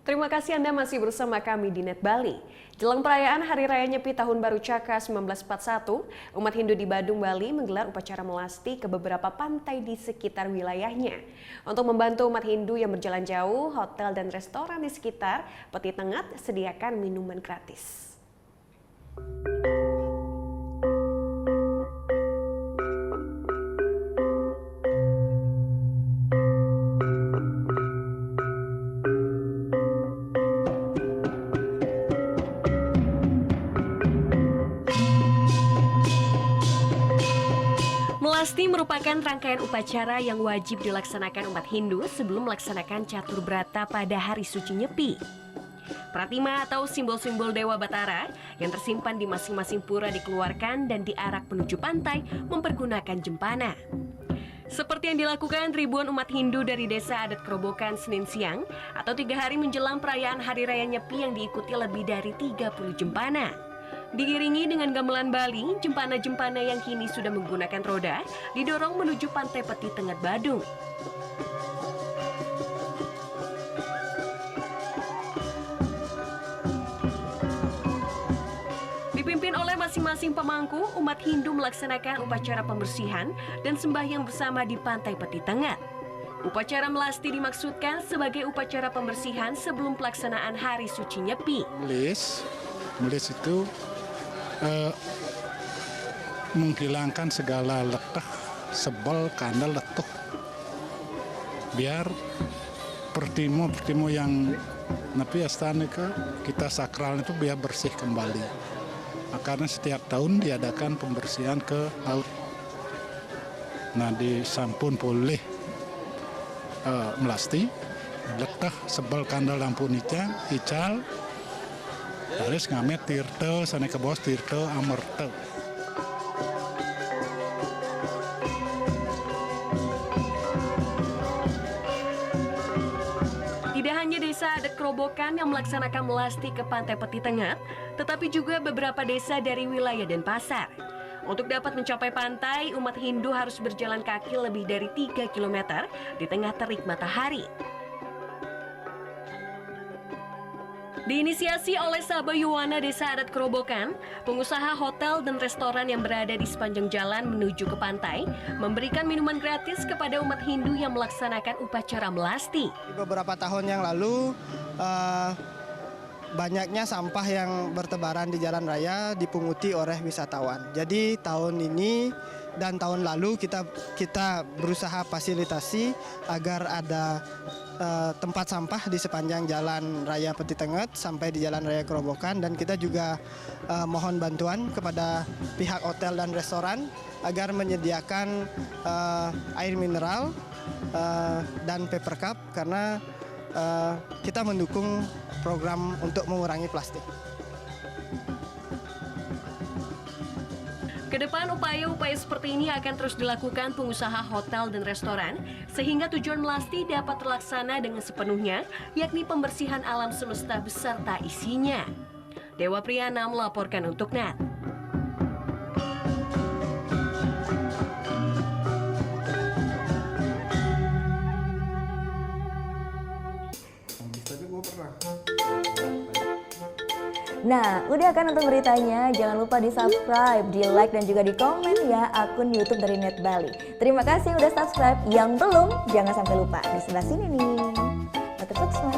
Terima kasih Anda masih bersama kami di Net Bali. Jelang perayaan Hari Raya Nyepi Tahun Baru Caka 1941, umat Hindu di Badung, Bali menggelar upacara melasti ke beberapa pantai di sekitar wilayahnya. Untuk membantu umat Hindu yang berjalan jauh, hotel dan restoran di sekitar Peti Tengat sediakan minuman gratis. Melasti merupakan rangkaian upacara yang wajib dilaksanakan umat Hindu sebelum melaksanakan catur brata pada hari suci Nyepi. Pratima atau simbol-simbol Dewa Batara yang tersimpan di masing-masing pura dikeluarkan dan diarak menuju pantai mempergunakan jempana. Seperti yang dilakukan ribuan umat Hindu dari desa adat Kerobokan Senin siang atau 3 hari menjelang perayaan Hari Raya Nyepi yang diikuti lebih dari 30 jempana. Diiringi dengan gamelan Bali, jempana-jempana yang kini sudah menggunakan roda didorong menuju pantai Peti Tengat Badung. Dipimpin oleh masing-masing pemangku, umat Hindu melaksanakan upacara pembersihan dan sembahyang bersama di pantai Peti Tengat. Upacara melasti dimaksudkan sebagai upacara pembersihan sebelum pelaksanaan Hari Suci Nyepi. Melis itu menghilangkan segala letah, sebel, kandel, letuh. Biar pertimo yang napi astanika kita sakral itu biar bersih kembali. Karena setiap tahun diadakan pembersihan ke laut. Nah, di sampun boleh melasti, letah, sebel, kandel, lampun ical, harus ngamet tirte, sana ke bos tirte, amerte. Tidak hanya desa adat Kerobokan yang melaksanakan melasti ke pantai Peti Tengat, tetapi juga beberapa desa dari wilayah Denpasar. Untuk dapat mencapai pantai, umat Hindu harus berjalan kaki lebih dari 3 km di tengah terik matahari. Diinisiasi oleh Saba Yuwana Desa Adat Kerobokan, pengusaha hotel dan restoran yang berada di sepanjang jalan menuju ke pantai memberikan minuman gratis kepada umat Hindu yang melaksanakan upacara melasti. Beberapa tahun yang lalu, banyaknya sampah yang bertebaran di jalan raya dipunguti oleh wisatawan. Jadi tahun ini dan tahun lalu kita berusaha fasilitasi agar ada tempat sampah di sepanjang jalan raya Peti Tengat sampai di jalan raya Kerobokan, dan kita juga mohon bantuan kepada pihak hotel dan restoran agar menyediakan air mineral dan paper cup karena kita mendukung program untuk mengurangi plastik. Kedepan upaya-upaya seperti ini akan terus dilakukan pengusaha hotel dan restoran sehingga tujuan melasti dapat terlaksana dengan sepenuhnya, yakni pembersihan alam semesta beserta isinya. Dewa Priyana melaporkan untuk NET. Nah, udah kan nonton beritanya? Jangan lupa di-subscribe, di-like, dan juga di-komen ya akun YouTube dari Net Bali. Terima kasih udah subscribe. Yang belum, jangan sampai lupa. Di sebelah sini nih. Button subscribe.